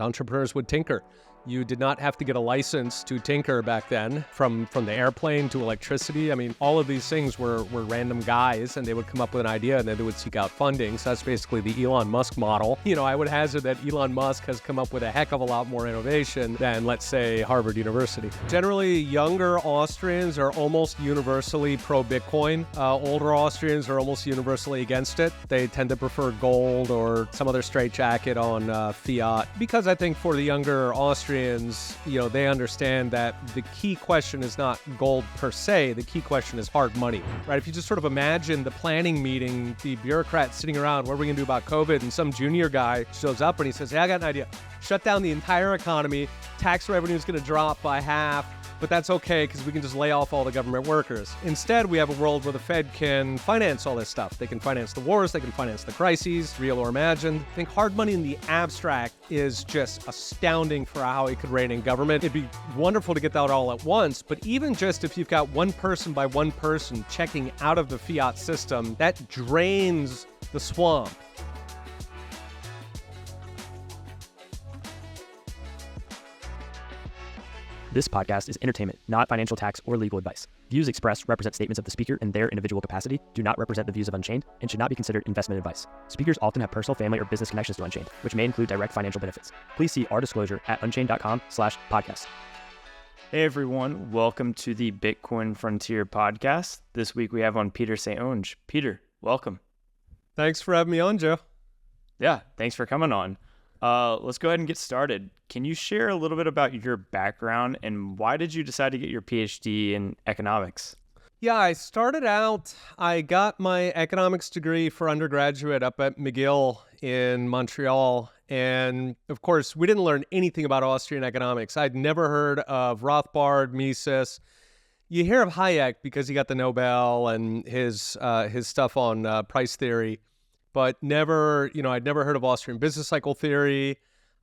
Entrepreneurs would tinker. You did not have to get a license to tinker back then, from the airplane to electricity. I mean, all of these things were random guys, and they would come up with an idea, and then they would seek out funding. So that's basically the Elon Musk model. I would hazard that Elon Musk has come up with a heck of a lot more innovation than, let's say, Harvard University. Generally, younger Austrians are almost universally pro-Bitcoin. Older Austrians are almost universally against it. They tend to prefer gold or some other straitjacket on fiat. Because I think for the younger Austrians, they understand that the key question is not gold per se. The key question is hard money, right? If you just sort of imagine the planning meeting, the bureaucrats sitting around, what are we going to do about COVID? And some junior guy shows up and he says, hey, I got an idea. Shut down the entire economy. Tax revenue is going to drop by half. But that's okay because we can just lay off all the government workers. Instead, we have a world where the Fed can finance all this stuff. They can finance the wars, they can finance the crises, real or imagined. I think hard money in the abstract is just astounding for how it could reign in government. It'd be wonderful to get that all at once, but even just if you've got one person by one person checking out of the fiat system, that drains the swamp. This podcast is entertainment, not financial, tax, or legal advice. Views expressed represent statements of the speaker in their individual capacity, do not represent the views of Unchained, and should not be considered investment advice. Speakers often have personal, family, or business connections to Unchained, which may include direct financial benefits. Please see our disclosure at unchained.com/podcast. Hey everyone, welcome to the Bitcoin Frontier podcast. This week we have on Peter St Onge. Peter, welcome. Thanks for having me on, Joe. Yeah, thanks for coming on. Let's go ahead and get started. Can you share a little bit about your background and why did you decide to get your PhD in economics? Yeah, I got my economics degree for undergraduate up at McGill in Montreal. And of course, we didn't learn anything about Austrian economics. I'd never heard of Rothbard, Mises. You hear of Hayek because he got the Nobel and his stuff on price theory. But never, I'd never heard of Austrian business cycle theory.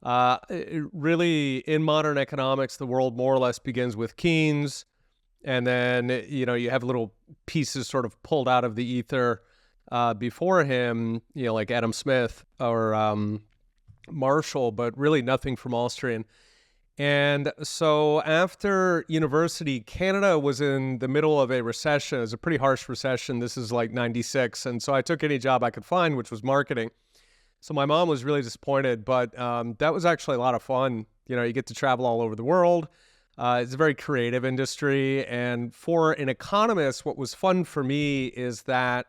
Really, in modern economics, the world more or less begins with Keynes. And then, you have little pieces sort of pulled out of the ether before him, like Adam Smith or Marshall, but really nothing from Austrian. And so after university, Canada was in the middle of a recession. It was a pretty harsh recession. This is like 96. And so I took any job I could find, which was marketing. So my mom was really disappointed, but that was actually a lot of fun. You get to travel all over the world. It's a very creative industry. And for an economist, what was fun for me is that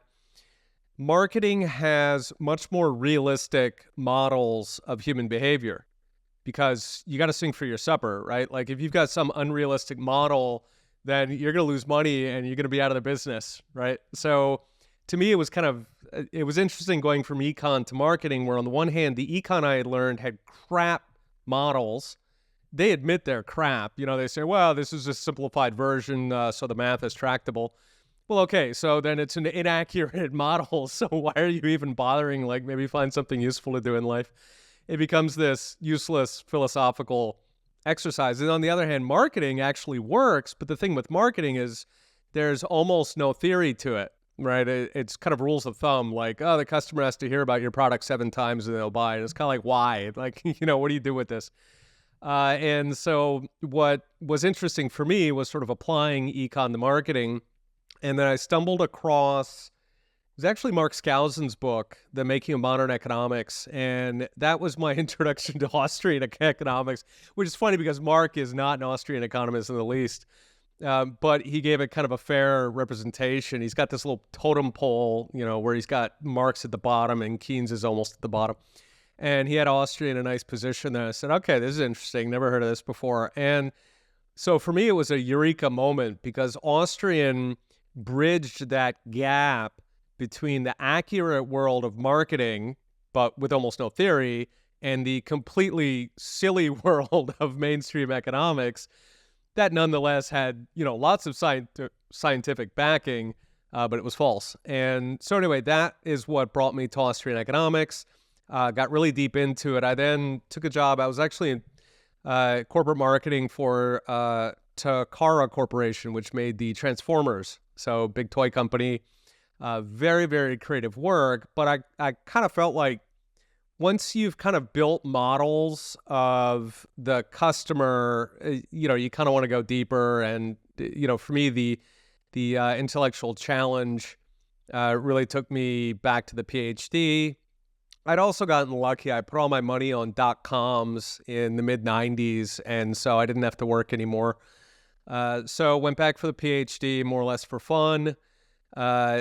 marketing has much more realistic models of human behavior. Because you got to sing for your supper, right? Like if you've got some unrealistic model, then you're going to lose money and you're going to be out of the business, right? So to me, it was interesting going from econ to marketing, where on the one hand, the econ I had learned had crap models. They admit they're crap. They say, well, this is a simplified version, so the math is tractable. Well, okay, so then it's an inaccurate model. So why are you even bothering? Like maybe find something useful to do in life. It becomes this useless philosophical exercise. And on the other hand, marketing actually works. But the thing with marketing is there's almost no theory to it, right? It's kind of rules of thumb, like, oh, the customer has to hear about your product 7 times and they'll buy it. It's kind of like, why? Like, what do you do with this? And so what was interesting for me was sort of applying econ to marketing. And then I stumbled across... It was actually Mark Skousen's book, The Making of Modern Economics, and that was my introduction to Austrian economics, which is funny because Mark is not an Austrian economist in the least, but he gave it kind of a fair representation. He's got this little totem pole, where he's got Marx at the bottom and Keynes is almost at the bottom, and he had Austria in a nice position there. I said, okay, this is interesting, never heard of this before. And so for me, it was a eureka moment because Austrian bridged that gap between the accurate world of marketing, but with almost no theory, and the completely silly world of mainstream economics that nonetheless had, lots of scientific backing, but it was false. And so anyway, that is what brought me to Austrian economics. Got really deep into it. I then took a job. I was actually in corporate marketing for Takara Corporation, which made the Transformers. So big toy company. Very, very creative work, but I kind of felt like once you've kind of built models of the customer, you kind of want to go deeper. And, for me, the intellectual challenge really took me back to the PhD. I'd also gotten lucky. I put all my money on .coms in the mid-90s, and so I didn't have to work anymore. So went back for the PhD more or less for fun,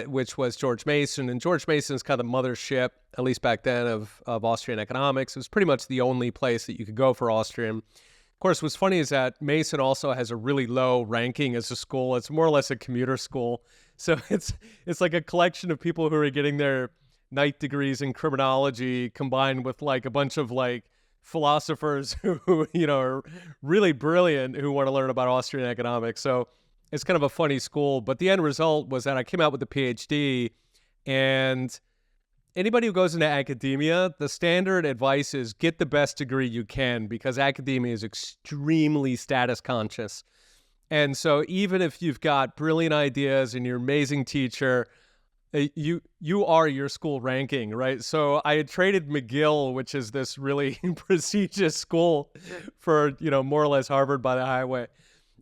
which was George Mason. And George Mason is kind of the mothership, at least back then, of Austrian economics. It was pretty much the only place that you could go for Austrian. Of course, what's funny is that Mason also has a really low ranking as a school. It's more or less a commuter school. So it's like a collection of people who are getting their night degrees in criminology combined with like a bunch of like philosophers who are really brilliant who want to learn about Austrian economics. So it's kind of a funny school, but the end result was that I came out with a PhD, and anybody who goes into academia, the standard advice is get the best degree you can, because academia is extremely status conscious. And so even if you've got brilliant ideas and you're an amazing teacher, you are your school ranking, right? So I had traded McGill, which is this really prestigious school, for, more or less Harvard by the highway.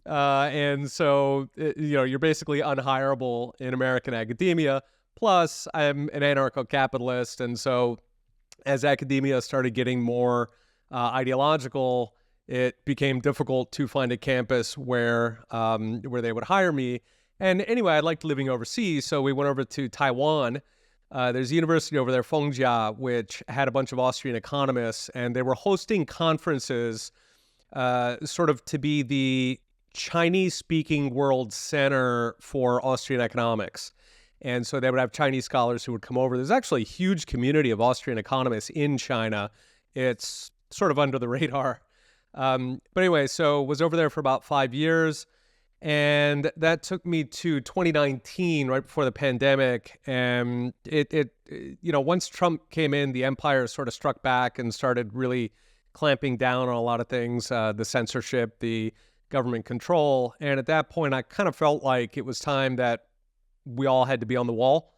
And so, you're basically unhireable in American academia. Plus, I'm an anarcho-capitalist. And so as academia started getting more ideological, it became difficult to find a campus where they would hire me. And anyway, I liked living overseas, so we went over to Taiwan. There's a university over there, Fengjia, which had a bunch of Austrian economists, and they were hosting conferences sort of to be the Chinese-speaking world center for Austrian economics. And so they would have Chinese scholars who would come over. There's actually a huge community of Austrian economists in China. It's sort of under the radar. But anyway, so was over there for about 5 years. And that took me to 2019, right before the pandemic. And once Trump came in, the empire sort of struck back and started really clamping down on a lot of things, the censorship, the government control. And at that point, I kind of felt like it was time that we all had to be on the wall,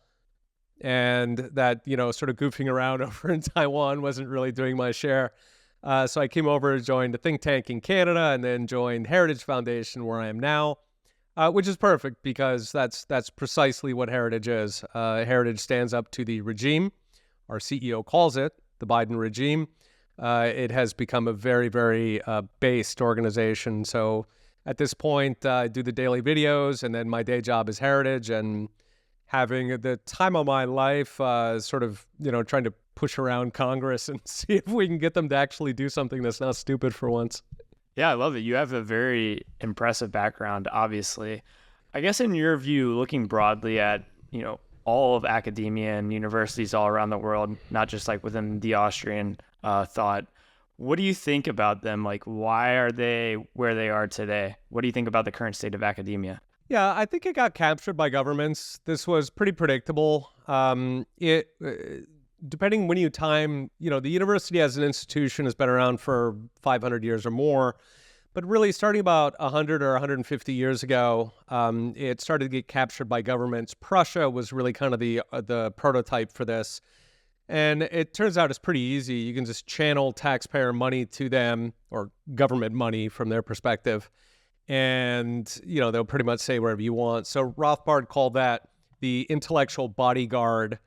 and that, sort of goofing around over in Taiwan wasn't really doing my share. So I came over, joined a think tank in Canada, and then joined Heritage Foundation, where I am now, which is perfect because that's precisely what Heritage is. Heritage stands up to the regime. Our CEO calls it the Biden regime. It has become a very, very based organization. So at this point, I do the daily videos, and then my day job is Heritage, and having the time of my life sort of, trying to push around Congress and see if we can get them to actually do something that's not stupid for once. Yeah, I love it. You have a very impressive background, obviously. I guess in your view, looking broadly at, all of academia and universities all around the world, not just like within the Austrian thought, what do you think about them? Like, why are they where they are today? What do you think about the current state of academia? Yeah, I think it got captured by governments. This was pretty predictable. Depending when you time, the university as an institution has been around for 500 years or more. But really, starting about 100 or 150 years ago, it started to get captured by governments. Prussia was really kind of the prototype for this. And it turns out it's pretty easy. You can just channel taxpayer money to them, or government money from their perspective. And, they'll pretty much say whatever you want. So Rothbard called that the intellectual bodyguard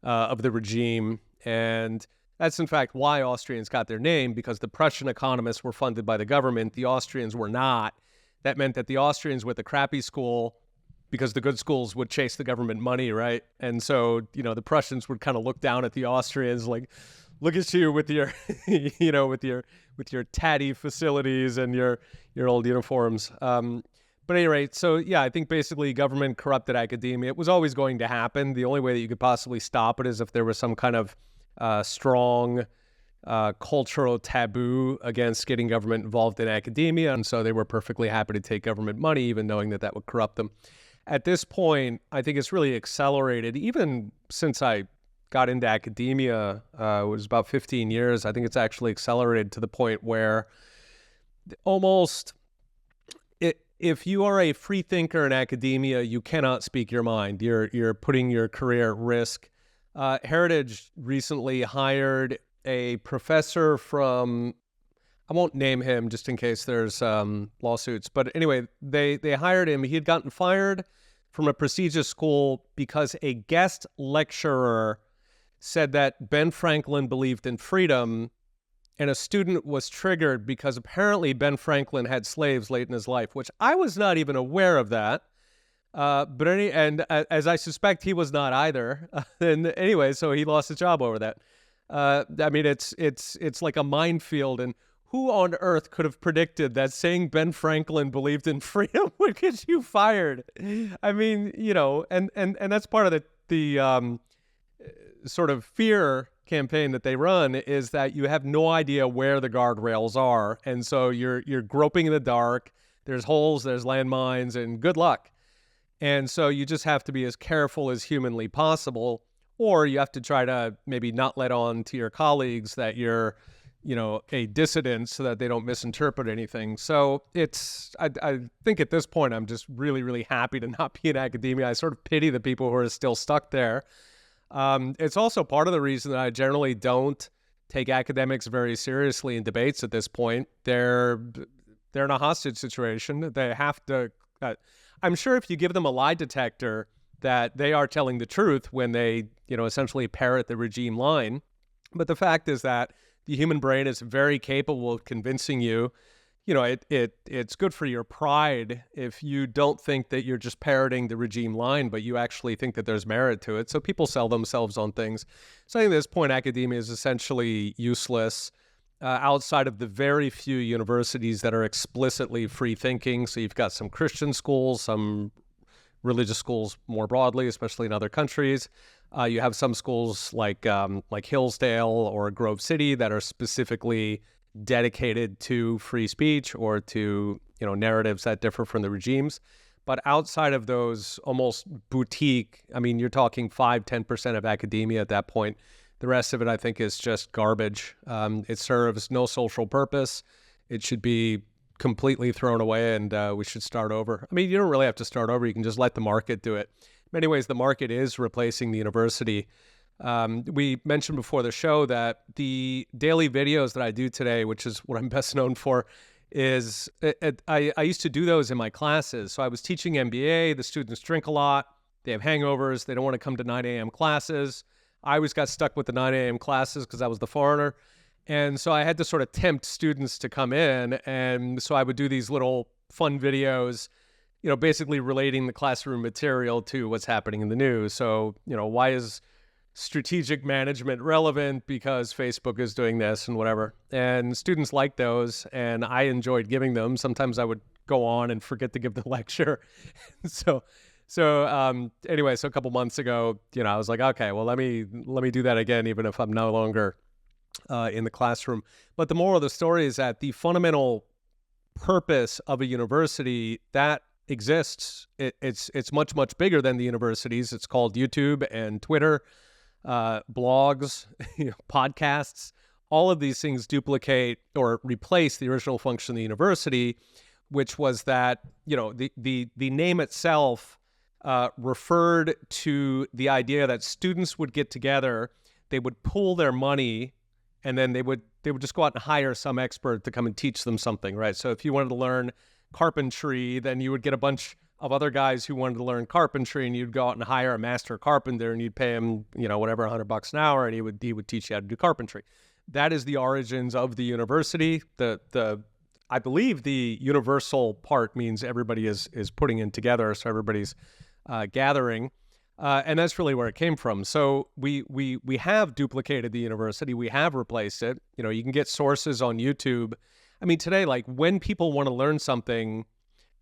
of the regime. And that's, in fact, why Austrians got their name, because the Prussian economists were funded by the government. The Austrians were not. That meant that the Austrians with the crappy school, because the good schools would chase the government money, right? And so, the Prussians would kind of look down at the Austrians like, look at you with your, with your tatty facilities and your old uniforms. But at any rate, so yeah, I think basically government corrupted academia. It was always going to happen. The only way that you could possibly stop it is if there was some kind of strong cultural taboo against getting government involved in academia. And so they were perfectly happy to take government money, even knowing that that would corrupt them. At this point, I think it's really accelerated. Even since I got into academia, it was about 15 years. I think it's actually accelerated to the point where almost if you are a free thinker in academia, you cannot speak your mind. You're putting your career at risk. Heritage recently hired a professor from, I won't name him just in case there's lawsuits, but anyway, they hired him. He had gotten fired from a prestigious school because a guest lecturer said that Ben Franklin believed in freedom, and a student was triggered because apparently Ben Franklin had slaves late in his life, which I was not even aware of that. As I suspect he was not either. And anyway, so he lost his job over that. I mean, it's like a minefield, and who on earth could have predicted that saying Ben Franklin believed in freedom would get you fired? I mean, and that's part of the sort of fear campaign that they run, is that you have no idea where the guardrails are, and so you're groping in the dark. There's holes, there's landmines, and good luck. And so you just have to be as careful as humanly possible, or you have to try to maybe not let on to your colleagues that you're, a dissident, so that they don't misinterpret anything. So I think at this point, I'm just really, really happy to not be in academia. I sort of pity the people who are still stuck there. It's also part of the reason that I generally don't take academics very seriously in debates at this point. They're in a hostage situation. They have to, I'm sure if you give them a lie detector, that they are telling the truth when they, essentially parrot the regime line. But the fact is that the human brain is very capable of convincing you. It's good for your pride if you don't think that you're just parroting the regime line, but you actually think that there's merit to it. So people sell themselves on things. So I think at this point, academia is essentially useless outside of the very few universities that are explicitly free thinking. So you've got some Christian schools, some religious schools more broadly, especially in other countries. You have some schools like Hillsdale or Grove City that are specifically dedicated to free speech or to narratives that differ from the regimes. But outside of those almost boutique, I mean, you're talking 5-10% of academia at that point. The rest of it, I think, is just garbage. It serves no social purpose. It should be completely thrown away, and we should start over. I mean, you don't really have to start over. You can just let the market do it. In many ways, the market is replacing the university. We mentioned before the show that the daily videos that I do today, which is what I'm best known for, is I used to do those in my classes. So I was teaching MBA. The students drink a lot. They have hangovers. They don't want to come to 9 a.m. classes. I always got stuck with the 9 a.m. classes because I was the foreigner. And so I had to sort of tempt students to come in. And so I would do these little fun videos, basically relating the classroom material to what's happening in the news. So, why is strategic management relevant? Because Facebook is doing this and whatever. And students like those, and I enjoyed giving them. Sometimes I would go on and forget to give the lecture. Anyway, so a couple months ago, I was like, okay, well, let me do that again, even if I'm no longer in the classroom. But the moral of the story is that the fundamental purpose of a university that exists, it's much, much bigger than the universities. It's called YouTube and Twitter, blogs, podcasts. All of these things duplicate or replace the original function of the university, which was that, the name itself referred to the idea that students would get together, they would pool their money, and then they would just go out and hire some expert to come and teach them something, right? So if you wanted to learn carpentry, then you would get a bunch of other guys who wanted to learn carpentry, and you'd go out and hire a master carpenter, and you'd pay him, whatever, $100 an hour, and he would teach you how to do carpentry. That is the origins of the university. I believe the universal part means everybody is putting in together, so everybody's gathering. And that's really where it came from. So we have duplicated the university. We have replaced it. You can get sources on YouTube. I mean, today, like when people want to learn something,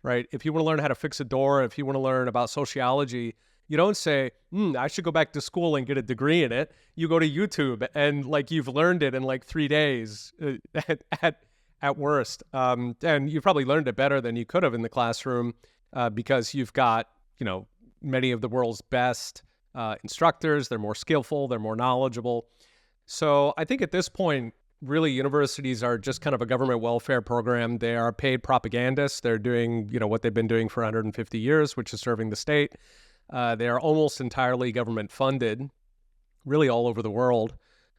right? If you want to learn how to fix a door, if you want to learn about sociology, you don't say, I should go back to school and get a degree in it. You go to YouTube and you've learned it in 3 days at worst. And you probably learned it better than you could have in the classroom because you've got, many of the world's best instructors. They're more skillful. They're more knowledgeable. So I think at this point, really, universities are just kind of a government welfare program. They are paid propagandists. They're doing, what they've been doing for 150 years, which is serving the state. They are almost entirely government funded, really all over the world.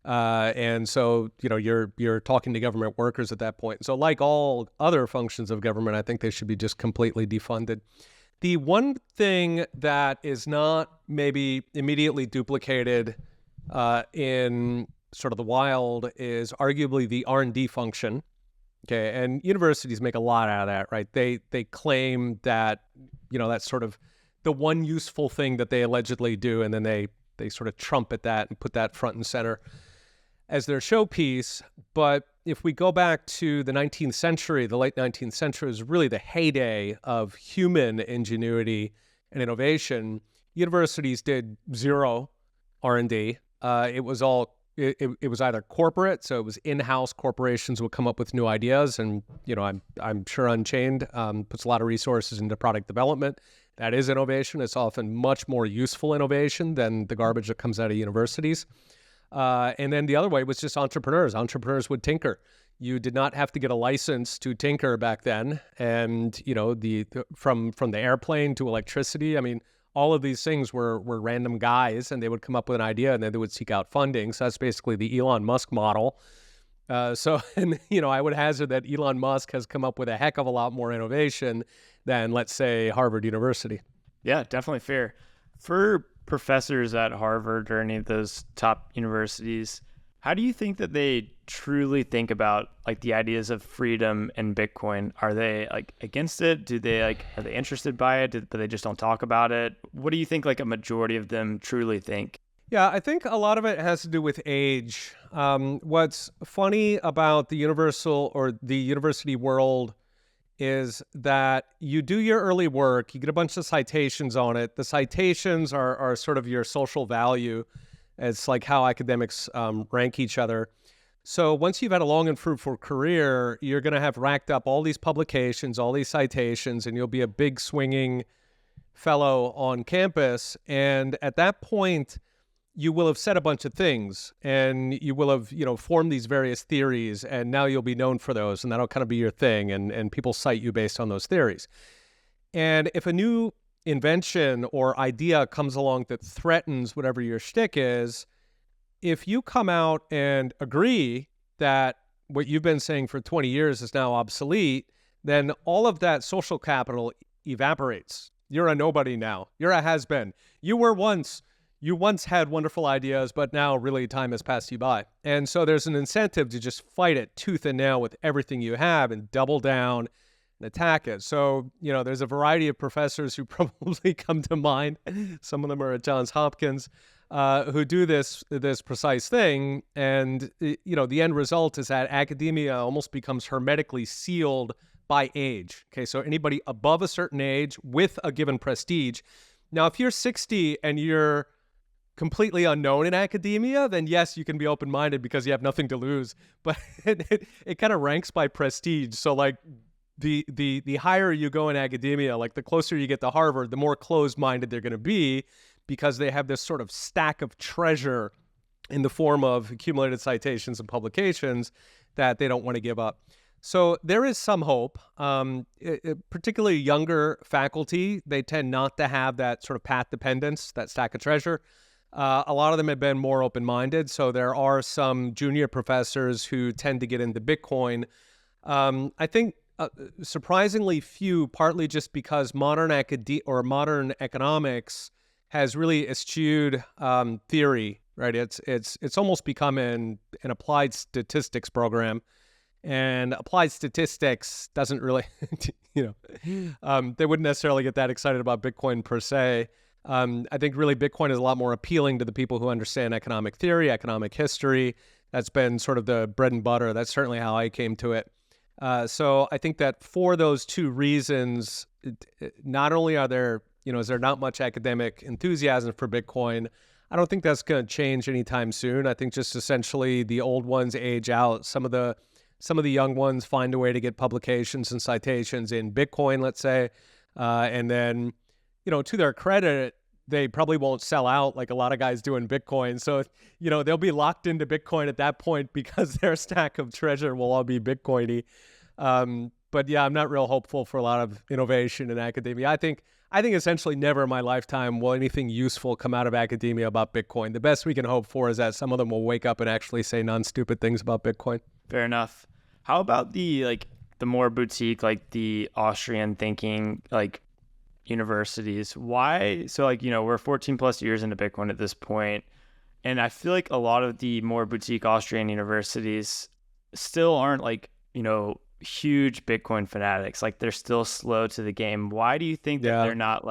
And so, you're talking to government workers at that point. So like all other functions of government, I think they should be just completely defunded. The one thing that is not maybe immediately duplicated in sort of the wild is arguably the R&D function. Okay, and universities make a lot out of that, right? They claim that, that's sort of the one useful thing that they allegedly do, and then they sort of trumpet that and put that front and center as their showpiece. But if we go back to the 19th century, the late 19th century was really the heyday of human ingenuity and innovation. Universities did zero R&D. It was all it was either corporate, so it was in-house. Corporations would come up with new ideas, and I'm sure Unchained puts a lot of resources into product development. That is innovation. It's often much more useful innovation than the garbage that comes out of universities. And then the other way was just entrepreneurs. Entrepreneurs would tinker. You did not have to get a license to tinker back then. And from the airplane to electricity, I mean, all of these things were random guys, and they would come up with an idea, and then they would seek out funding. So that's basically the Elon Musk model. I would hazard that Elon Musk has come up with a heck of a lot more innovation than, let's say, Harvard University. Yeah, definitely fair. For professors at Harvard or any of those top universities, how do you think that they truly think about like the ideas of freedom and Bitcoin? Are they like against it? Are they interested by it, but they just don't talk about it? What do you think like a majority of them truly think? Yeah, I think a lot of it has to do with age. What's funny about the university world is that you do your early work, you get a bunch of citations on it. The citations are sort of your social value. It's like how academics rank each other. So once you've had a long and fruitful career, you're going to have racked up all these publications, all these citations, and you'll be a big swinging fellow on campus. And at that point, you will have said a bunch of things, and you will have, formed these various theories, and now you'll be known for those, and that'll kind of be your thing, and people cite you based on those theories. And if a new invention or idea comes along that threatens whatever your shtick is, if you come out and agree that what you've been saying for 20 years is now obsolete, then all of that social capital evaporates. You're a nobody now. You're a has-been. You once had wonderful ideas, but now really time has passed you by. And so there's an incentive to just fight it tooth and nail with everything you have and double down and attack it. So, there's a variety of professors who probably come to mind. Some of them are at Johns Hopkins, who do this precise thing. And, the end result is that academia almost becomes hermetically sealed by age. Okay, so anybody above a certain age with a given prestige. Now, if you're 60 and you're completely unknown in academia, then yes, you can be open-minded because you have nothing to lose. But it kind of ranks by prestige. So like the higher you go in academia, like the closer you get to Harvard, the more closed-minded they're going to be because they have this sort of stack of treasure in the form of accumulated citations and publications that they don't want to give up. So there is some hope, particularly younger faculty. They tend not to have that sort of path dependence, that stack of treasure. A lot of them have been more open-minded. So there are some junior professors who tend to get into Bitcoin. I think surprisingly few, partly just because modern economics has really eschewed theory, right? It's almost become an applied statistics program. And applied statistics doesn't really, they wouldn't necessarily get that excited about Bitcoin per se. I think really Bitcoin is a lot more appealing to the people who understand economic theory, economic history. That's been sort of the bread and butter. That's certainly how I came to it. So I think that for those two reasons, not only is there not much academic enthusiasm for Bitcoin, I don't think that's going to change anytime soon. I think just essentially the old ones age out. Some of the young ones find a way to get publications and citations in Bitcoin, let's say. And then, to their credit, they probably won't sell out like a lot of guys do in Bitcoin. So, they'll be locked into Bitcoin at that point because their stack of treasure will all be Bitcoin-y. But yeah, I'm not real hopeful for a lot of innovation in academia. I think I think essentially never in my lifetime will anything useful come out of academia about Bitcoin. The best we can hope for is that some of them will wake up and actually say non-stupid things about Bitcoin. Fair enough. How about the more boutique, like the Austrian thinking, like universities? Why? So we're 14 plus years into Bitcoin at this point, and I feel like a lot of the more boutique Austrian universities still aren't huge Bitcoin fanatics. Like they're still slow to the game. Why do you think that they're not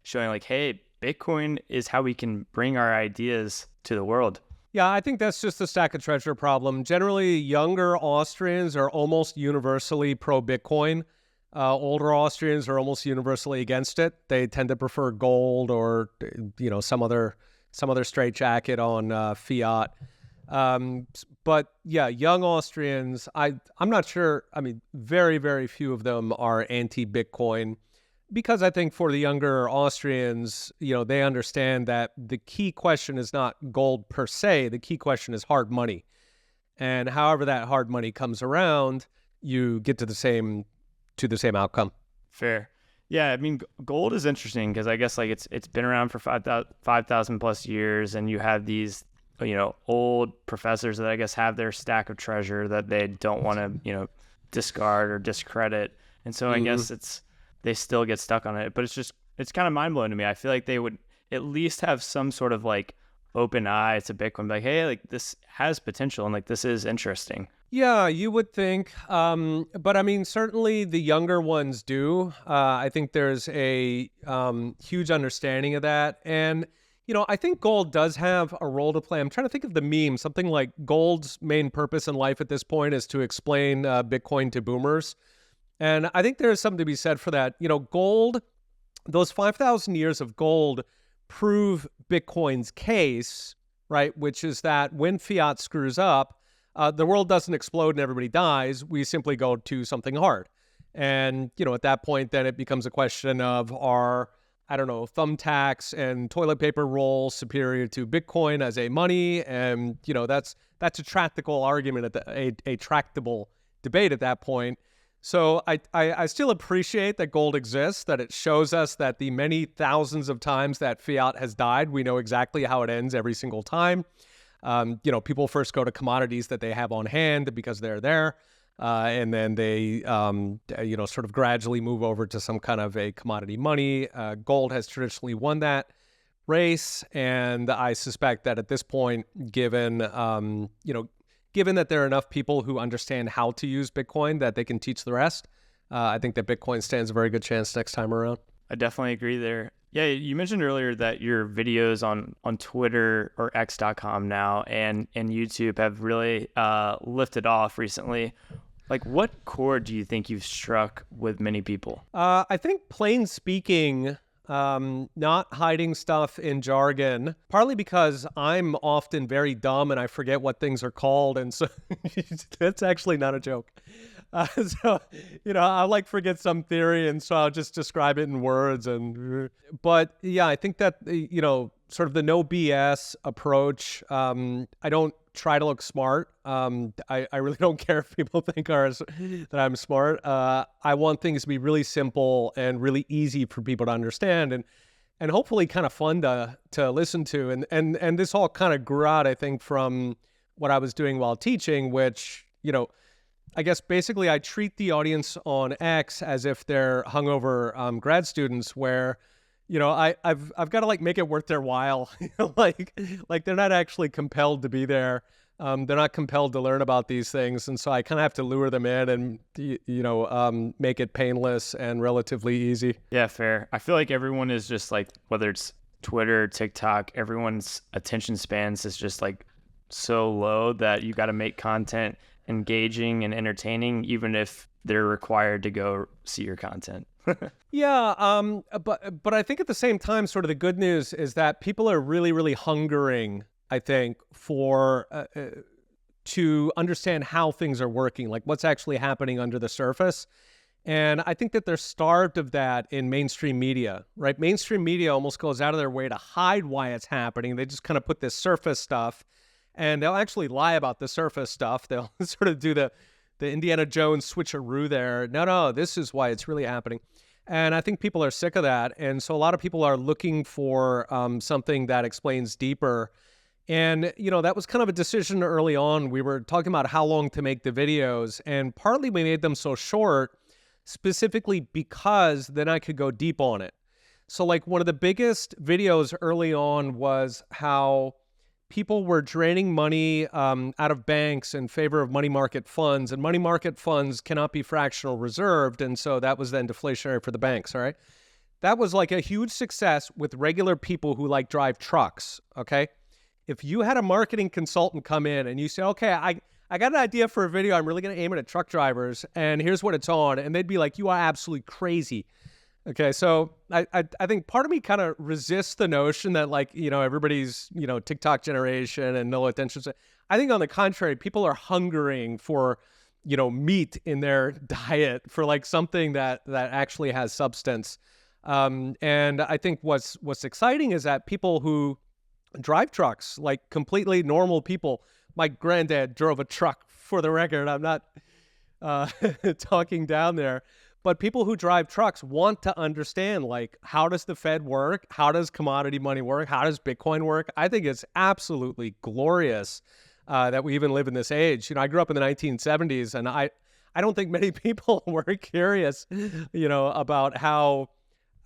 showing hey, Bitcoin is how we can bring our ideas to the world? Yeah, I think that's just the stack of treasure problem. Generally, younger Austrians are almost universally pro-Bitcoin. Older Austrians are almost universally against it. They tend to prefer gold or some other straitjacket on fiat. But yeah, young Austrians, I'm not sure. I mean, very, very few of them are anti-Bitcoin because I think for the younger Austrians, they understand that the key question is not gold per se. The key question is hard money. And however that hard money comes around, you get to the same outcome. Fair. Yeah, I mean, gold is interesting because I guess it's been around for 5,000 plus years, and you have these old professors that I guess have their stack of treasure that they don't want to discard or discredit, and so I guess they still get stuck on it. But it's kind of mind blowing to me. I feel like they would at least have some sort of open eye to Bitcoin, like, hey, this has potential and this is interesting. Yeah, you would think. But I mean, certainly the younger ones do. I think there's a huge understanding of that. And, I think gold does have a role to play. I'm trying to think of the meme, something like gold's main purpose in life at this point is to explain Bitcoin to boomers. And I think there's something to be said for that. Gold, those 5,000 years of gold prove Bitcoin's case, right? Which is that when fiat screws up, the world doesn't explode and everybody dies. We simply go to something hard. And, at that point, then it becomes a question of are, thumbtacks and toilet paper rolls superior to Bitcoin as a money? And, that's a tractable argument, a tractable debate at that point. So I still appreciate that gold exists, that it shows us that the many thousands of times that fiat has died, we know exactly how it ends every single time. People first go to commodities that they have on hand because they're there. And then they, sort of gradually move over to some kind of a commodity money. Gold has traditionally won that race. And I suspect that at this point, given that there are enough people who understand how to use Bitcoin, that they can teach the rest, I think that Bitcoin stands a very good chance next time around. I definitely agree there. Yeah, you mentioned earlier that your videos on Twitter or X.com now and YouTube have really lifted off recently. What chord do you think you've struck with many people? I think plain speaking, not hiding stuff in jargon, partly because I'm often very dumb and I forget what things are called. And so that's actually not a joke. I'll forget some theory, and so I'll just describe it in words. But yeah, I think that, sort of the no BS approach, I don't try to look smart. I really don't care if people think that I'm smart. I want things to be really simple and really easy for people to understand and hopefully kind of fun to listen to. And this all kind of grew out, I think, from what I was doing while teaching, which, I guess basically I treat the audience on X as if they're hungover grad students where, I've got to make it worth their while. They're not actually compelled to be there. They're not compelled to learn about these things. And so I kind of have to lure them in and, make it painless and relatively easy. Yeah, fair. I feel like everyone is just whether it's Twitter, TikTok, everyone's attention spans is just so low that you got to make content engaging and entertaining, even if they're required to go see your content. Yeah, but I think at the same time, sort of the good news is that people are really, really hungering, I think, for to understand how things are working, what's actually happening under the surface. And I think that they're starved of that in mainstream media, right? Mainstream media almost goes out of their way to hide why it's happening. They just kind of put this surface stuff, and they'll actually lie about the surface stuff. They'll sort of do the Indiana Jones switcheroo there. No, this is why it's really happening. And I think people are sick of that. And so a lot of people are looking for something that explains deeper. And, that was kind of a decision early on. We were talking about how long to make the videos, and partly we made them so short specifically because then I could go deep on it. So like one of the biggest videos early on was how people were draining money out of banks in favor of money market funds, and money market funds cannot be fractional reserved. And so that was then deflationary for the banks. All right. That was like a huge success with regular people who like drive trucks. Okay. If you had a marketing consultant come in and you say, okay, I got an idea for a video. I'm really going to aim it at truck drivers, and here's what it's on. And they'd be like, you are absolutely crazy. Okay, so I think part of me kind of resists the notion that everybody's, TikTok generation and no attention. I think on the contrary, people are hungering for, meat in their diet, for like something that actually has substance. And I think what's exciting is that people who drive trucks, like completely normal people, my granddad drove a truck, for the record. I'm not talking down there. But people who drive trucks want to understand, like, how does the Fed work? How does commodity money work? How does Bitcoin work? I think it's absolutely glorious that we even live in this age. I grew up in the 1970s, and I don't think many people were curious, about how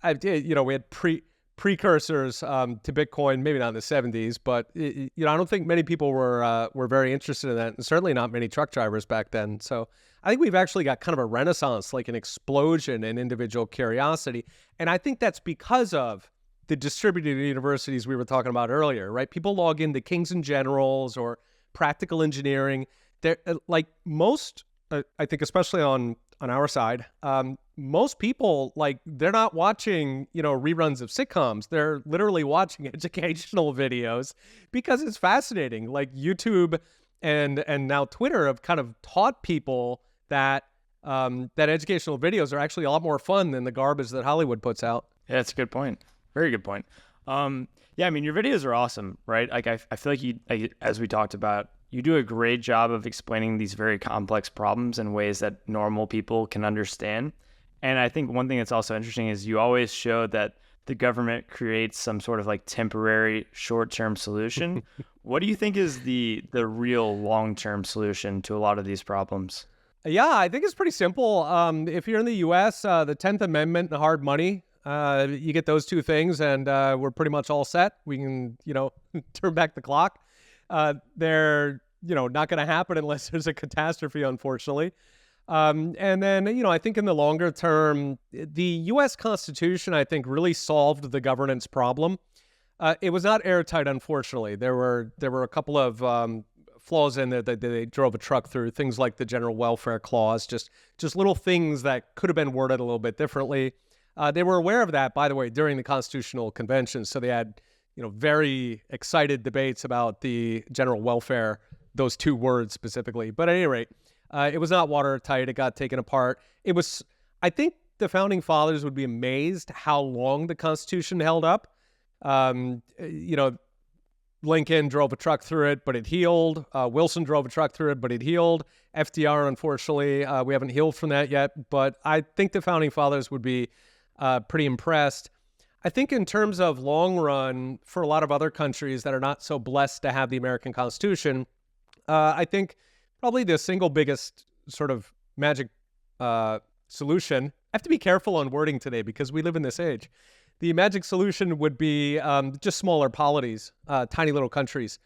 I did. We had precursors to Bitcoin, maybe not in the 70s, but I don't think many people were very interested in that, and certainly not many truck drivers back then. So I think we've actually got kind of a renaissance, like an explosion in individual curiosity. And I think that's because of the distributed universities we were talking about earlier, right? People log into Kings and Generals or practical engineering. They're like most, I think, especially on our side, most people, like, they're not watching, reruns of sitcoms. They're literally watching educational videos because it's fascinating. Like YouTube and now Twitter have kind of taught people that educational videos are actually a lot more fun than the garbage that Hollywood puts out. Yeah, that's a good point. Very good point. Yeah, I mean, your videos are awesome, right? Like, I feel like as we talked about, you do a great job of explaining these very complex problems in ways that normal people can understand. And I think one thing that's also interesting is you always show that the government creates some sort of like temporary short-term solution. What do you think is the real long-term solution to a lot of these problems? Yeah, I think it's pretty simple. If you're in the U.S., the 10th Amendment and hard money, you get those two things, and we're pretty much all set. We can, turn back the clock. They're, not going to happen unless there's a catastrophe, unfortunately. And then, I think in the longer term, the U.S. Constitution, I think, really solved the governance problem. It was not airtight, unfortunately. There were a couple of flaws in there that they drove a truck through, things like the general welfare clause, just little things that could have been worded a little bit differently. They were aware of that, by the way, during the Constitutional Convention. So they had, very excited debates about the general welfare, those two words specifically. But at any rate, it was not watertight. It got taken apart. I think the founding fathers would be amazed how long the Constitution held up. Lincoln drove a truck through it, but it healed. Wilson drove a truck through it, but it healed. FDR, unfortunately, we haven't healed from that yet. But I think the founding fathers would be pretty impressed. I think in terms of long run, for a lot of other countries that are not so blessed to have the American Constitution, I think probably the single biggest sort of magic solution. I have to be careful on wording today because we live in this age. The magic solution would be just smaller polities, tiny little countries.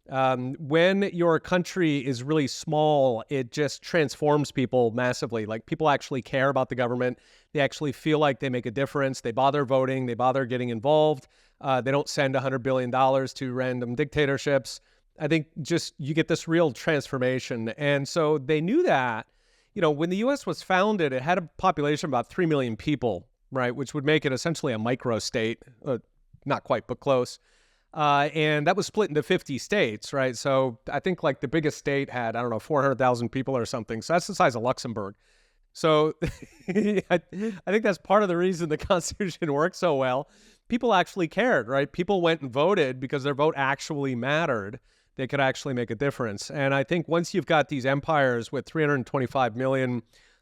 When your country is really small, it just transforms people massively. Like, people actually care about the government. They actually feel like they make a difference. They bother voting. They bother getting involved. They don't send $100 billion to random dictatorships. I think just you get this real transformation. And so they knew that, when the U.S. was founded, it had a population of about 3 million people, right, which would make it essentially a micro-state, not quite, but close. And that was split into 50 states, right? So I think like the biggest state had, 400,000 people or something. So that's the size of Luxembourg. So I think that's part of the reason the Constitution worked so well. People actually cared, right? People went and voted because their vote actually mattered. They could actually make a difference. And I think once you've got these empires with 325 million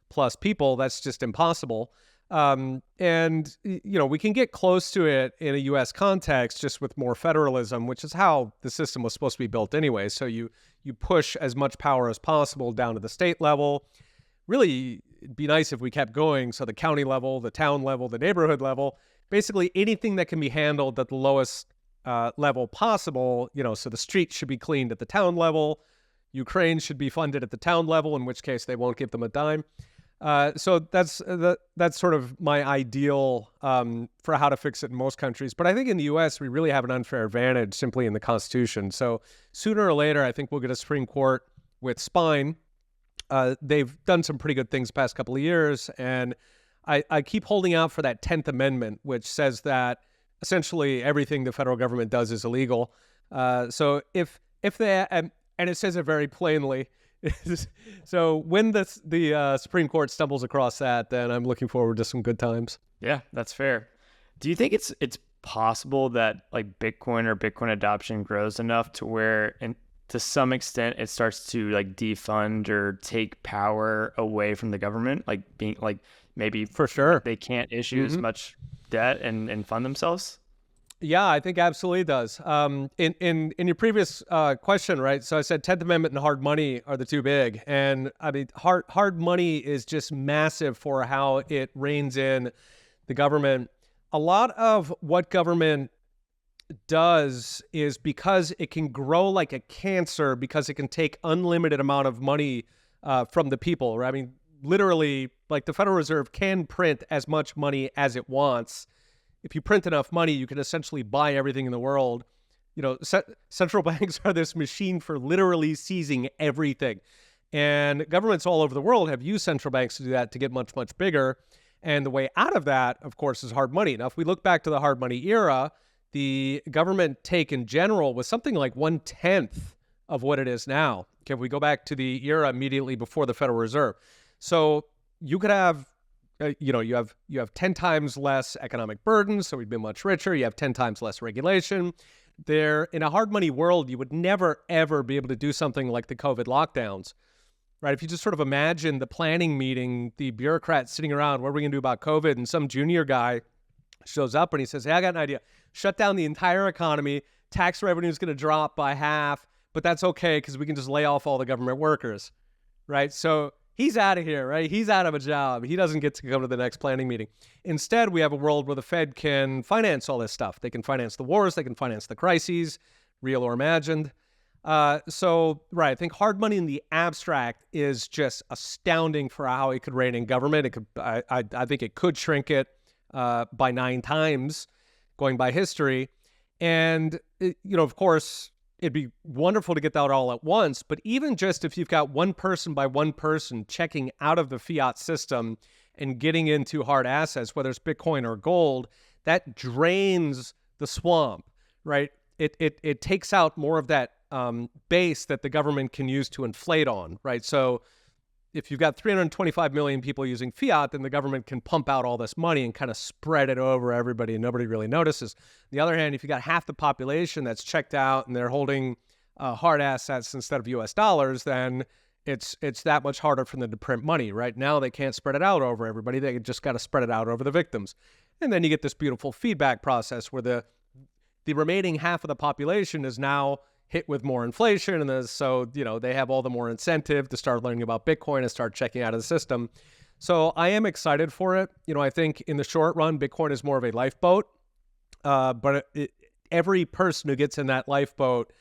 plus people, that's just impossible. And, we can get close to it in a U.S. context just with more federalism, which is how the system was supposed to be built anyway. So you push as much power as possible down to the state level. Really, it'd be nice if we kept going. So the county level, the town level, the neighborhood level, basically anything that can be handled at the lowest level possible. So the streets should be cleaned at the town level. Ukraine should be funded at the town level, in which case they won't give them a dime. So that's sort of my ideal for how to fix it in most countries. But I think in the U.S., we really have an unfair advantage simply in the Constitution. So sooner or later, I think we'll get a Supreme Court with spine. They've done some pretty good things the past couple of years. And I keep holding out for that 10th Amendment, which says that essentially everything the federal government does is illegal. So if they, and it says it very plainly, so when the Supreme Court stumbles across that, then I'm looking forward to some good times. Yeah, that's fair. Do you think it's possible that like Bitcoin or Bitcoin adoption grows enough to where, and to some extent, it starts to like defund or take power away from the government, like being like maybe for sure they can't issue as much debt and fund themselves? Yeah, I think absolutely does. In your previous question, right? So I said 10th Amendment and hard money are the two big. And I mean, hard money is just massive for how it reins in the government. A lot of what government does is because it can grow like a cancer, because it can take unlimited amount of money from the people, right? I mean, literally, like the Federal Reserve can print as much money as it wants. If you print enough money, you can essentially buy everything in the world. Central banks are this machine for literally seizing everything. And governments all over the world have used central banks to do that, to get much, much bigger. And the way out of that, of course, is hard money. Now, if we look back to the hard money era, the government take in general was something like 1/10 of what it is now. Okay, if we go back to the era immediately before the Federal Reserve. So you could have you have 10 times less economic burden, so we'd be much richer. You have 10 times less regulation. There, in a hard money world, you would never, ever be able to do something like the COVID lockdowns, right? If you just sort of imagine the planning meeting, the bureaucrats sitting around, what are we going to do about COVID? And some junior guy shows up and he says, hey, I got an idea. Shut down the entire economy. Tax revenue is going to drop by half, but that's okay because we can just lay off all the government workers, right? So he's out of here, right? He's out of a job. He doesn't get to come to the next planning meeting. Instead, we have a world where the Fed can finance all this stuff. They can finance the wars. They can finance the crises, real or imagined. Right, I think hard money in the abstract is just astounding for how it could rein in government. It could, I think it could shrink it by 9 times, going by history. And, of course, it'd be wonderful to get that all at once, but even just if you've got one person by one person checking out of the fiat system and getting into hard assets, whether it's Bitcoin or gold, that drains the swamp, right? It takes out more of that base that the government can use to inflate on, right? So if you've got 325 million people using fiat, then the government can pump out all this money and kind of spread it over everybody and nobody really notices. On the other hand, if you got half the population that's checked out and they're holding hard assets instead of US dollars, then it's that much harder for them to print money. Right now, they can't spread it out over everybody. They just got to spread it out over the victims. And then you get this beautiful feedback process where the remaining half of the population is now hit with more inflation, and so they have all the more incentive to start learning about Bitcoin and start checking out of the system. So I am excited for it. I think in the short run, Bitcoin is more of a lifeboat, but every person who gets in that lifeboat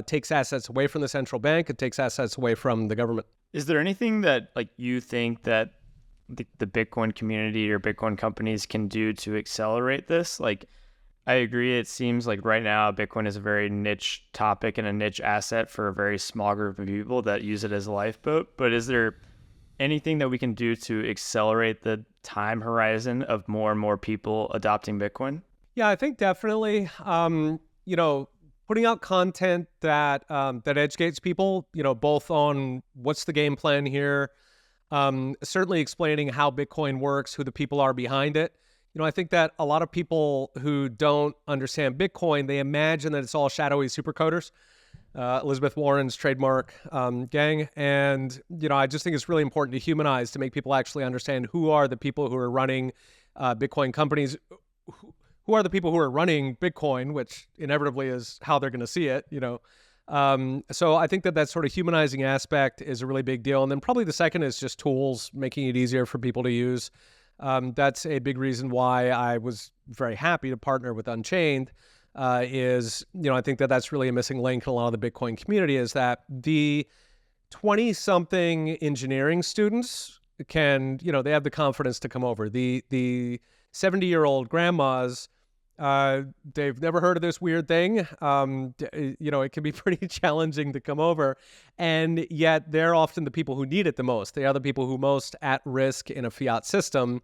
takes assets away from the central bank. It takes assets away from the government. Is there anything that you think that the Bitcoin community or Bitcoin companies can do to accelerate this? I agree. It seems like right now Bitcoin is a very niche topic and a niche asset for a very small group of people that use it as a lifeboat. But is there anything that we can do to accelerate the time horizon of more and more people adopting Bitcoin? Yeah, I think definitely. Putting out content that educates people, both on what's the game plan here, certainly explaining how Bitcoin works, who the people are behind it. I think that a lot of people who don't understand Bitcoin, they imagine that it's all shadowy supercoders. Elizabeth Warren's trademark gang. And, I just think it's really important to humanize, to make people actually understand who are the people who are running Bitcoin companies, who are the people who are running Bitcoin, which inevitably is how they're going to see it, So I think that sort of humanizing aspect is a really big deal. And then probably the second is just tools, making it easier for people to use. That's a big reason why I was very happy to partner with Unchained. I think that's really a missing link in a lot of the Bitcoin community, is that the 20-something engineering students can, they have the confidence to come over. The 70-year-old grandmas, they've never heard of this weird thing. It can be pretty challenging to come over, and yet they're often the people who need it the most. They are the people who most at risk in a fiat system.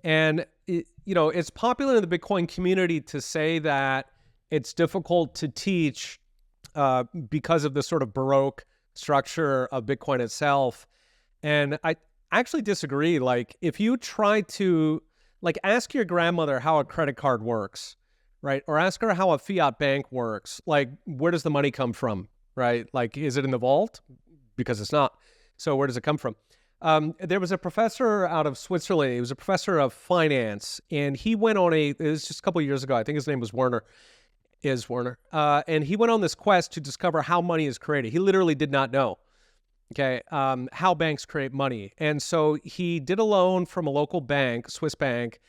And, it's popular in the Bitcoin community to say that it's difficult to teach because of the sort of Baroque structure of Bitcoin itself. And I actually disagree. Like, if you try to, ask your grandmother how a credit card works, right? Or ask her how a fiat bank works. Like, where does the money come from, right? Like, is it in the vault? Because it's not. So where does it come from? There was a professor out of Switzerland. He was a professor of finance, and he went on it was just a couple of years ago. I think his name was Werner. And he went on this quest to discover how money is created. He literally did not know, how banks create money. And so he did a loan from a local bank, Swiss bank,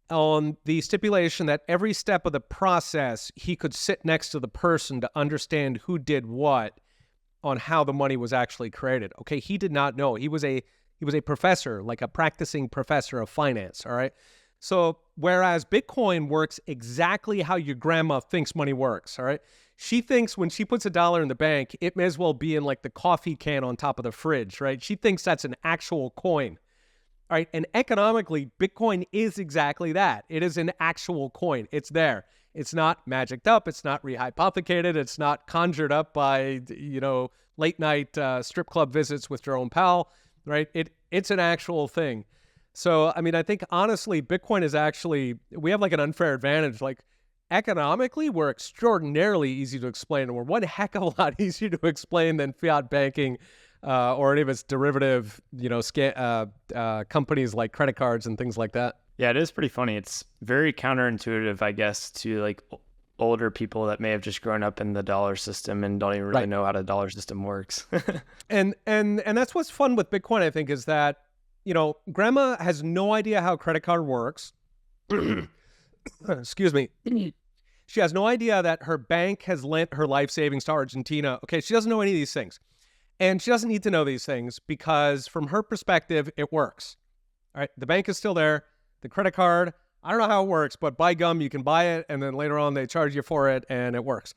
on the stipulation that every step of the process, he could sit next to the person to understand who did what on how the money was actually created. Okay, he did not know. He was a professor, like a practicing professor of finance, all right? So whereas Bitcoin works exactly how your grandma thinks money works, all right? She thinks when she puts $1 in the bank, it may as well be in like the coffee can on top of the fridge, right? She thinks that's an actual coin, all right? And economically, Bitcoin is exactly that. It is an actual coin. It's there. It's not magicked up. It's not rehypothecated. It's not conjured up by, late night strip club visits with Jerome Powell, right? It's an actual thing. So, I think, honestly, Bitcoin is actually, we have like an unfair advantage. Like, economically, we're extraordinarily easy to explain, and we're one heck of a lot easier to explain than fiat banking or any of its derivative, companies like credit cards and things like that. Yeah, it is pretty funny. It's very counterintuitive, I guess, to like older people that may have just grown up in the dollar system and don't even really know how the dollar system works. And that's what's fun with Bitcoin, I think, is that, grandma has no idea how a credit card works. Excuse me. She has no idea that her bank has lent her life savings to Argentina. Okay, she doesn't know any of these things. And she doesn't need to know these things because from her perspective, it works. All right, the bank is still there. The credit card, I don't know how it works, but by gum, you can buy it, and then later on they charge you for it, and it works.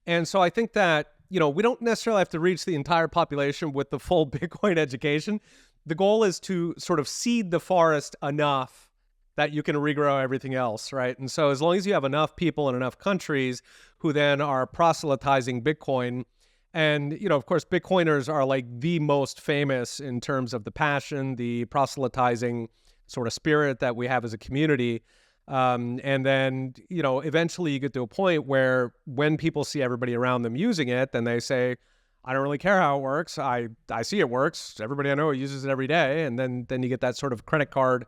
And so I think that, we don't necessarily have to reach the entire population with the full Bitcoin education. The goal is to sort of seed the forest enough that you can regrow everything else, right? And so as long as you have enough people in enough countries who then are proselytizing Bitcoin, and, of course, Bitcoiners are like the most famous in terms of the passion, the proselytizing sort of spirit that we have as a community. And then, eventually you get to a point where when people see everybody around them using it, then they say, I don't really care how it works. I see it works. Everybody I know uses it every day. And then you get that sort of credit card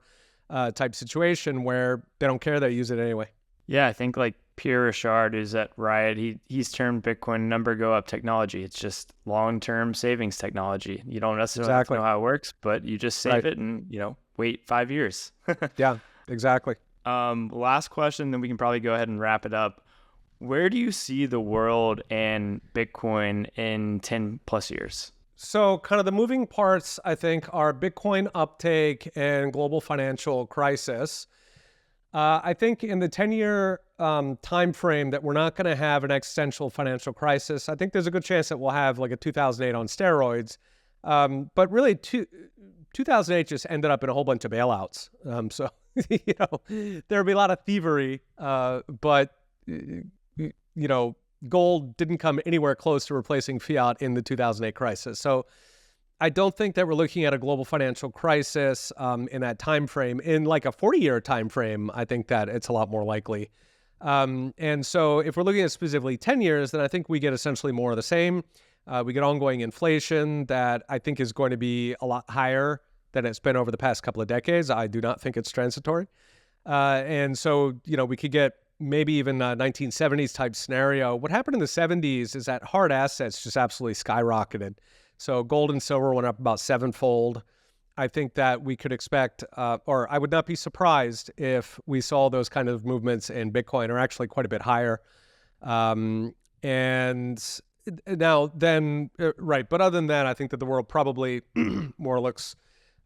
type situation where they don't care, they use it anyway. Yeah, I think like Pierre Richard, who's at Riot, he's termed Bitcoin number go up technology. It's just long-term savings technology. You don't necessarily have to know how it works, but you just save it and, wait 5 years. Yeah, exactly. Last question, then we can probably go ahead and wrap it up. Where do you see the world and Bitcoin in 10 plus years? So kind of the moving parts, I think, are Bitcoin uptake and global financial crisis. I think in the 10-year time frame that we're not going to have an existential financial crisis. I think there's a good chance that we'll have like a 2008 on steroids. But really, 2008 just ended up in a whole bunch of bailouts. So, there'll be a lot of thievery, but gold didn't come anywhere close to replacing fiat in the 2008 crisis. So I don't think that we're looking at a global financial crisis in that time frame. In like a 40-year time frame, I think that it's a lot more likely. And so if we're looking at specifically 10 years, then I think we get essentially more of the same. We get ongoing inflation that I think is going to be a lot higher than it's been over the past couple of decades. I do not think it's transitory. And so, we could get maybe even a 1970s type scenario. What happened in the 70s is that hard assets just absolutely skyrocketed. So gold and silver went up about sevenfold. I think that we could expect, or I would not be surprised if we saw those kind of movements in Bitcoin, or actually quite a bit higher. And now then, right. But other than that, I think that the world probably more or less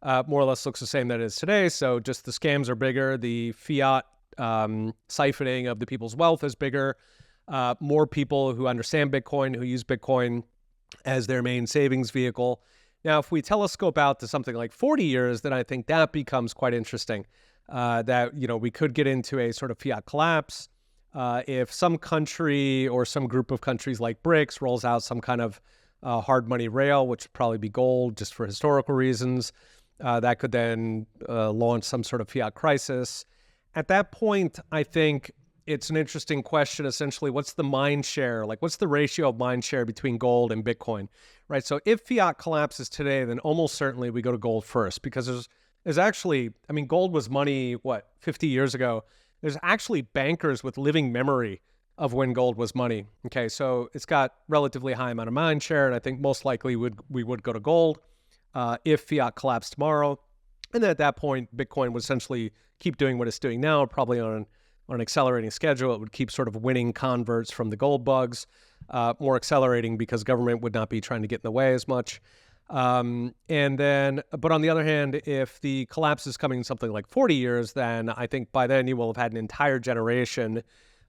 looks the same that it is today. So just the scams are bigger. The fiat siphoning of the people's wealth is bigger. More people who understand Bitcoin, who use Bitcoin as their main savings vehicle. Now, if we telescope out to something like 40 years, then I think that becomes quite interesting. That, we could get into a sort of fiat collapse. If some country or some group of countries like BRICS rolls out some kind of hard money rail, which would probably be gold just for historical reasons, that could then launch some sort of fiat crisis. At that point, I think it's an interesting question, essentially, what's the mind share? Like, what's the ratio of mind share between gold and Bitcoin, right? So if fiat collapses today, then almost certainly we go to gold first, because there's actually, gold was money, 50 years ago? There's actually bankers with living memory of when gold was money. Okay, so it's got relatively high amount of mind share, and I think most likely we would go to gold if fiat collapsed tomorrow. And then at that point, Bitcoin would essentially keep doing what it's doing now, probably on an accelerating schedule. It would keep sort of winning converts from the gold bugs, more accelerating because government would not be trying to get in the way as much. But on the other hand, if the collapse is coming in something like 40 years, then I think by then you will have had an entire generation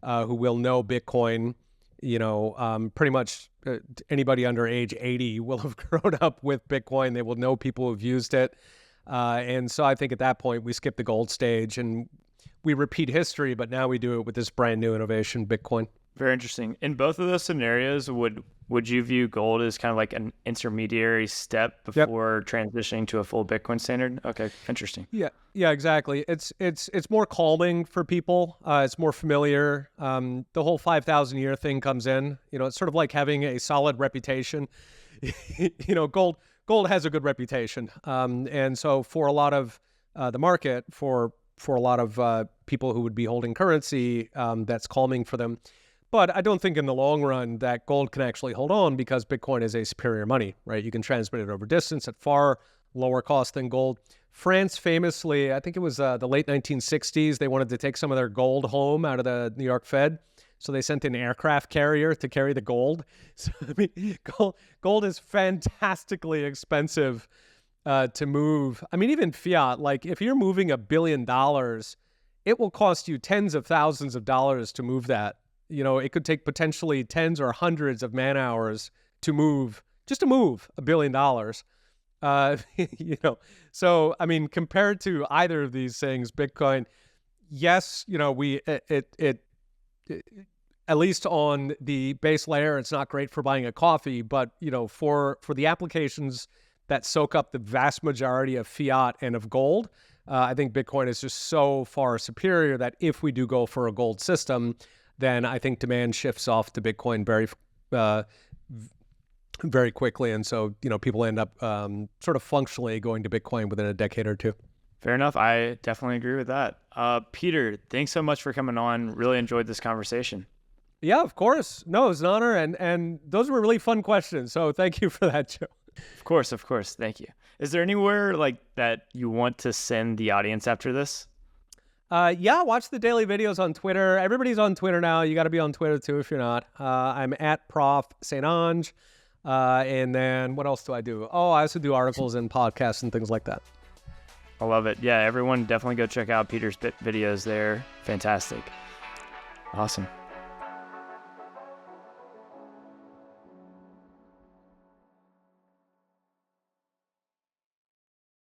who will know Bitcoin. Pretty much anybody under age 80 will have grown up with Bitcoin. They will know people who've used it. And so I think at that point we skip the gold stage and we repeat history, but now we do it with this brand new innovation, Bitcoin. Very interesting. In both of those scenarios, would you view gold as kind of like an intermediary step before transitioning to a full Bitcoin standard? Okay, interesting. Yeah, exactly. It's more calming for people. It's more familiar. The whole 5,000 year thing comes in. It's sort of like having a solid reputation. Gold has a good reputation, and so for a lot of the market, for a lot of people who would be holding currency, that's calming for them. But I don't think in the long run that gold can actually hold on, because Bitcoin is a superior money, right? You can transmit it over distance at far lower cost than gold. France famously, I think it was the late 1960s, they wanted to take some of their gold home out of the New York Fed. So they sent an aircraft carrier to carry the gold. So, gold is fantastically expensive to move. Even fiat, like if you're moving $1 billion, it will cost you tens of thousands of dollars to move that. It could take potentially tens or hundreds of man hours to move $1 billion. So, compared to either of these things, Bitcoin, yes, at least on the base layer, it's not great for buying a coffee, but, for the applications that soak up the vast majority of fiat and of gold, I think Bitcoin is just so far superior that if we do go for a gold system, then I think demand shifts off to Bitcoin very quickly. And so, people end up sort of functionally going to Bitcoin within a decade or two. Fair enough. I definitely agree with that. Peter, thanks so much for coming on. Really enjoyed this conversation. Yeah, of course. No, it's an honor. And those were really fun questions. So thank you for that, Joe. Of course. Thank you. Is there anywhere that you want to send the audience after this? Yeah, watch the daily videos on Twitter. Everybody's on Twitter now. You got to be on Twitter too if you're not. I'm at Prof St Onge. And then what else do I do? Oh, I also do articles and podcasts and things like that. I love it. Yeah, everyone definitely go check out Peter's videos there. Fantastic. Awesome.